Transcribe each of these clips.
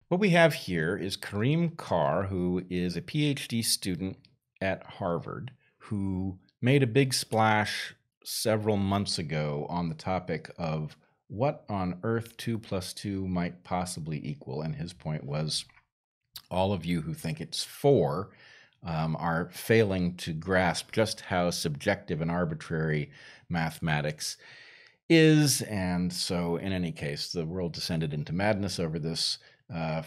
What we have here is Kareem Carr, who is a PhD student at Harvard, who made a big splash several months ago on the topic of what on earth 2 plus 2 might possibly equal. And his point was, all of you who think it's 4 are failing to grasp just how subjective and arbitrary mathematics is. And so in any case, the world descended into madness over this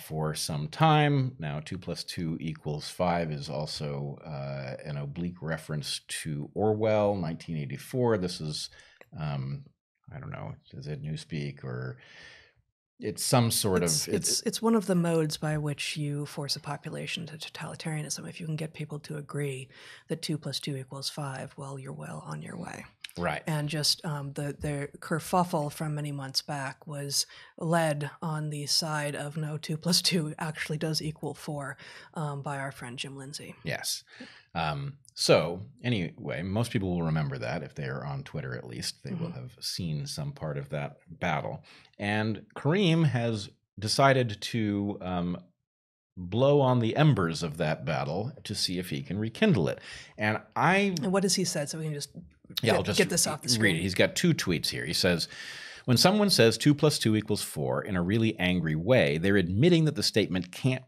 for some time. Now 2 plus 2 equals 5 is also an oblique reference to Orwell, 1984. This is, I don't know, is it Newspeak or it's some sort of... It's one of the modes by which you force a population to totalitarianism. If you can get people to agree that 2 plus 2 equals 5, well, you're well on your way. Right. And just the kerfuffle from many months back was led on the side of no, 2 plus 2 actually does equal 4 by our friend Jim Lindsay. Yes. So anyway, most people will remember that if they are on Twitter, at least they will have seen some part of that battle. And Kareem has decided to blow on the embers of that battle to see if he can rekindle it. And what has he said? So we can just I'll just get this off the screen. Read it. He's got 2 tweets here. He says, when someone says 2 plus 2 equals 4 in a really angry way, they're admitting that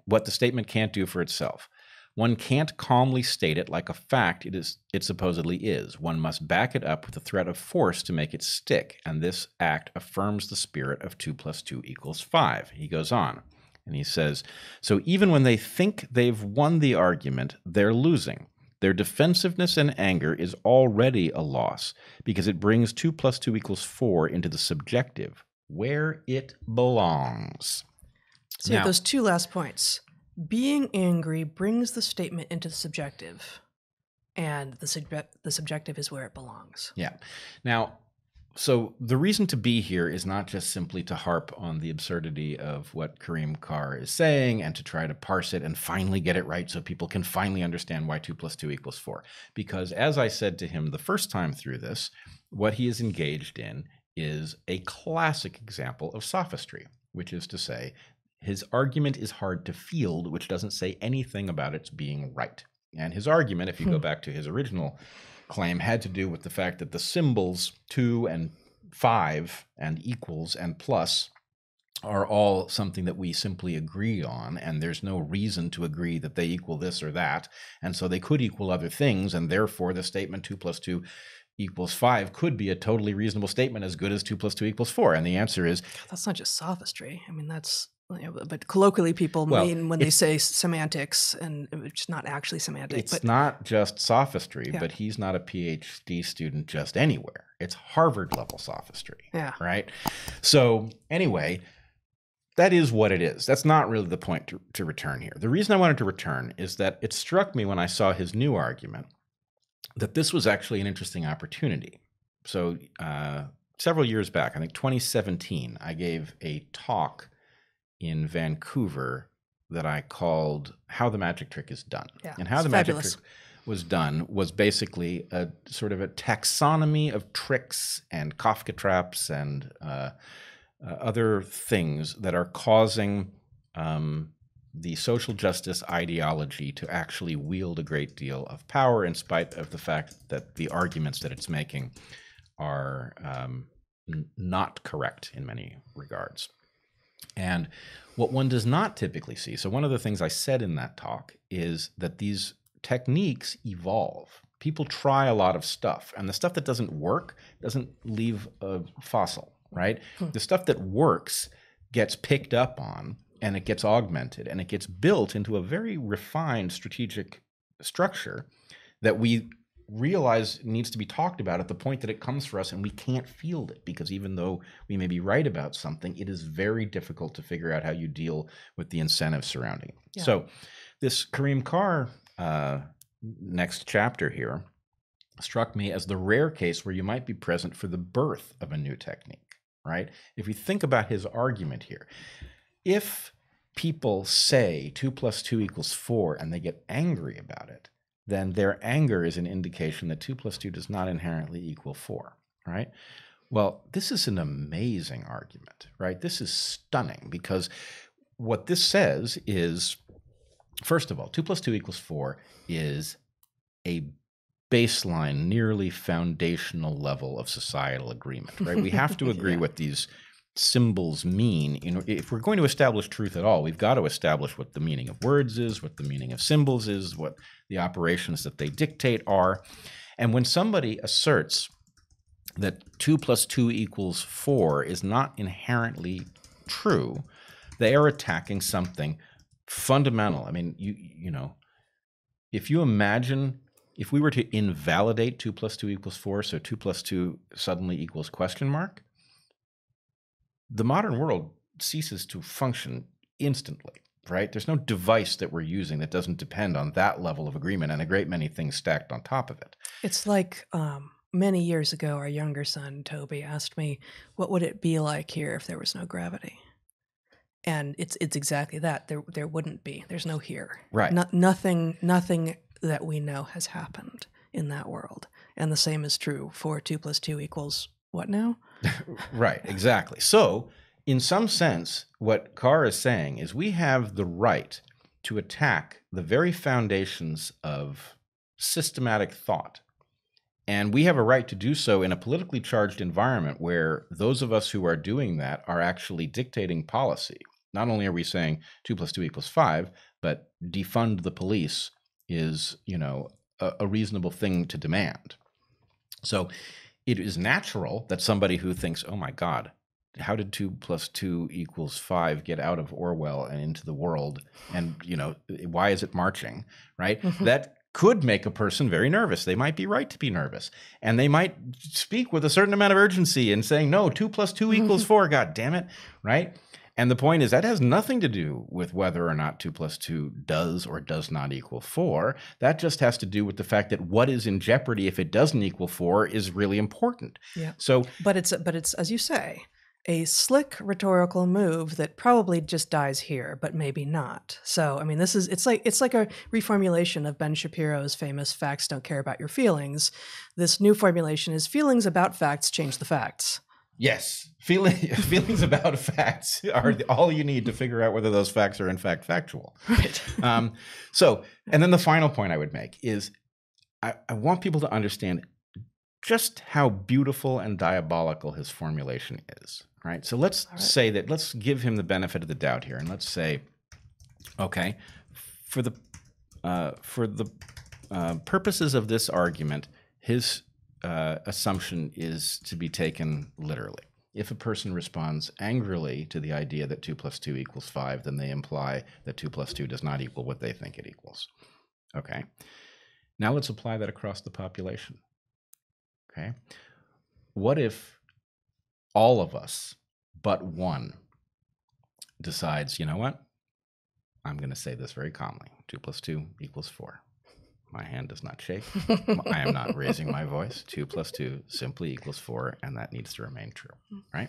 what the statement can't do for itself. One can't calmly state it like a fact it supposedly is. One must back it up with a threat of force to make it stick, and this act affirms the spirit of 2 plus 2 equals 5. He goes on, and he says, so even when they think they've won the argument, they're losing. Their defensiveness and anger is already a loss because it brings 2 plus 2 equals 4 into the subjective, where it belongs. So now, those 2 last points. Being angry brings the statement into the subjective, and the subjective is where it belongs. Yeah. Now, so the reason to be here is not just simply to harp on the absurdity of what Kareem Carr is saying and to try to parse it and finally get it right so people can finally understand why 2 plus 2 equals 4. Because as I said to him the first time through this, what he is engaged in is a classic example of sophistry, which is to say, his argument is hard to field, which doesn't say anything about its being right. And his argument, if you go back to his original claim, had to do with the fact that the symbols 2 and 5 and equals and plus are all something that we simply agree on, and there's no reason to agree that they equal this or that, and so they could equal other things, and therefore the statement 2 plus 2 equals 5 could be a totally reasonable statement as good as 2 plus 2 equals 4. And the answer is... That's not just sophistry. I mean, that's... But colloquially, people mean when they say semantics, and it's not actually semantic. It's not just sophistry, but he's not a PhD student just anywhere. It's Harvard-level sophistry, right? So anyway, that is what it is. That's not really the point to return here. The reason I wanted to return is that it struck me when I saw his new argument that this was actually an interesting opportunity. So several years back, I think 2017, I gave a talk in Vancouver that I called How the Magic Trick is Done. Yeah, and how the magic trick was done was basically a sort of a taxonomy of tricks and Kafka traps and other things that are causing the social justice ideology to actually wield a great deal of power in spite of the fact that the arguments that it's making are not correct in many regards. And what one does not typically see, so one of the things I said in that talk is that these techniques evolve. People try a lot of stuff, and the stuff that doesn't work doesn't leave a fossil, right? The stuff that works gets picked up on, and it gets augmented, and it gets built into a very refined strategic structure that we realize needs to be talked about at the point that it comes for us, and we can't field it, because even though we may be right about something, it is very difficult to figure out how you deal with the incentives surrounding it. Yeah. So this Kareem Carr next chapter here struck me as the rare case where you might be present for the birth of a new technique, right? If you think about his argument here, if people say 2 plus 2 equals 4 and they get angry about it, then their anger is an indication that 2 plus 2 does not inherently equal 4, right? Well, this is an amazing argument, right? This is stunning, because what this says is, first of all, 2 plus 2 equals 4 is a baseline, nearly foundational level of societal agreement, right? We have to agree what these symbols mean. If we're going to establish truth at all, we've got to establish what the meaning of words is, what the meaning of symbols is, what the operations that they dictate are. And when somebody asserts that 2 plus 2 equals 4 is not inherently true, they are attacking something fundamental. I mean, you know, if you imagine, if we were to invalidate 2 plus 2 equals 4, so 2 plus 2 suddenly equals question mark, the modern world ceases to function instantly, right? There's no device that we're using that doesn't depend on that level of agreement and a great many things stacked on top of it. It's like many years ago, our younger son, Toby, asked me, what would it be like here if there was no gravity? And it's exactly that. There wouldn't be. There's no here. Right. Nothing that we know has happened in that world. And the same is true for 2 plus 2 equals what now? Right, exactly. So, in some sense, what Carr is saying is we have the right to attack the very foundations of systematic thought. And we have a right to do so in a politically charged environment where those of us who are doing that are actually dictating policy. Not only are we saying 2 plus 2 equals 5, but defund the police is, you know, a reasonable thing to demand. So it is natural that somebody who thinks, oh my God, how did 2 plus 2 equals 5 get out of Orwell and into the world? And, you know, why is it marching, right? That could make a person very nervous. They might be right to be nervous. And they might speak with a certain amount of urgency and saying, no, 2 plus 2 equals 4, God damn it, right? And the point is that has nothing to do with whether or not 2 plus 2 does or does not equal 4. That just has to do with the fact that what is in jeopardy if it doesn't equal 4 is really important. Yeah. So, but it's as you say, a slick rhetorical move that probably just dies here, but maybe not. So, I mean, it's like a reformulation of Ben Shapiro's famous "facts don't care about your feelings." This new formulation is "feelings about facts change the facts." Yes, feelings about facts are all you need to figure out whether those facts are in fact factual. Right. So, and then the final point I would make is I want people to understand just how beautiful and diabolical his formulation is, right? So let's say that, let's give him the benefit of the doubt here, and let's say, okay, for the purposes of this argument, his assumption is to be taken literally. If a person responds angrily to the idea that 2 plus 2 equals 5, then they imply that 2 plus 2 does not equal what they think it equals. Okay. Now let's apply that across the population. Okay. What if all of us but one decides, you know what? I'm going to say this very calmly. 2 plus 2 equals 4. My hand does not shake. I am not raising my voice. 2 plus 2 simply equals 4, and that needs to remain true, right?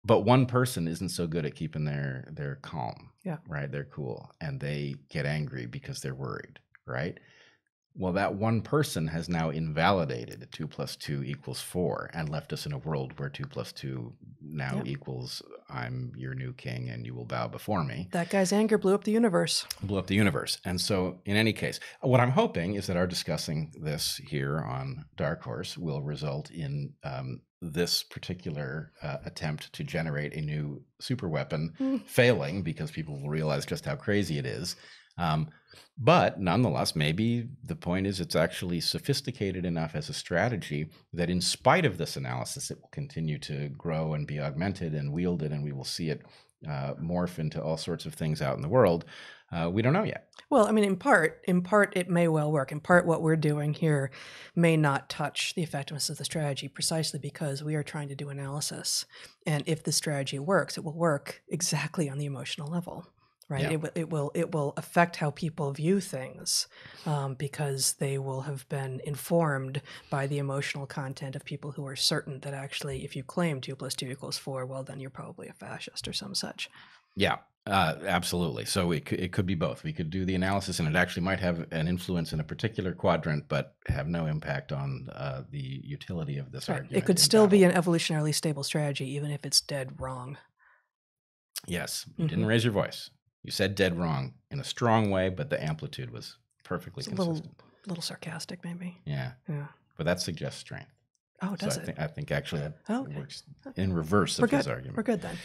But one person isn't so good at keeping their calm, right? They're cool, and they get angry because they're worried, right? Well, that one person has now invalidated 2 plus 2 equals 4 and left us in a world where 2 plus 2 now equals I'm your new king and you will bow before me. That guy's anger blew up the universe. Blew up the universe. And so in any case, what I'm hoping is that our discussing this here on Dark Horse will result in this particular attempt to generate a new super weapon failing because people will realize just how crazy it is. But nonetheless, maybe the point is it's actually sophisticated enough as a strategy that in spite of this analysis, it will continue to grow and be augmented and wielded, and we will see it morph into all sorts of things out in the world. We don't know yet. Well, I mean, in part, it may well work. In part, what we're doing here may not touch the effectiveness of the strategy precisely because we are trying to do analysis. And if the strategy works, it will work exactly on the emotional level. Right. Yeah. It will affect how people view things because they will have been informed by the emotional content of people who are certain that actually, if you claim 2 plus 2 equals 4, well, then you're probably a fascist or some such. Yeah, absolutely. So it could be both. We could do the analysis, and it actually might have an influence in a particular quadrant, but have no impact on the utility of this argument. It could still be an evolutionarily stable strategy, even if it's dead wrong. Yes, you didn't raise your voice. You said dead wrong in a strong way, but the amplitude was perfectly It's consistent. a little sarcastic, maybe. Yeah. But that suggests strength. Oh, does so it? I think actually that Okay. works in reverse of his argument. We're good then.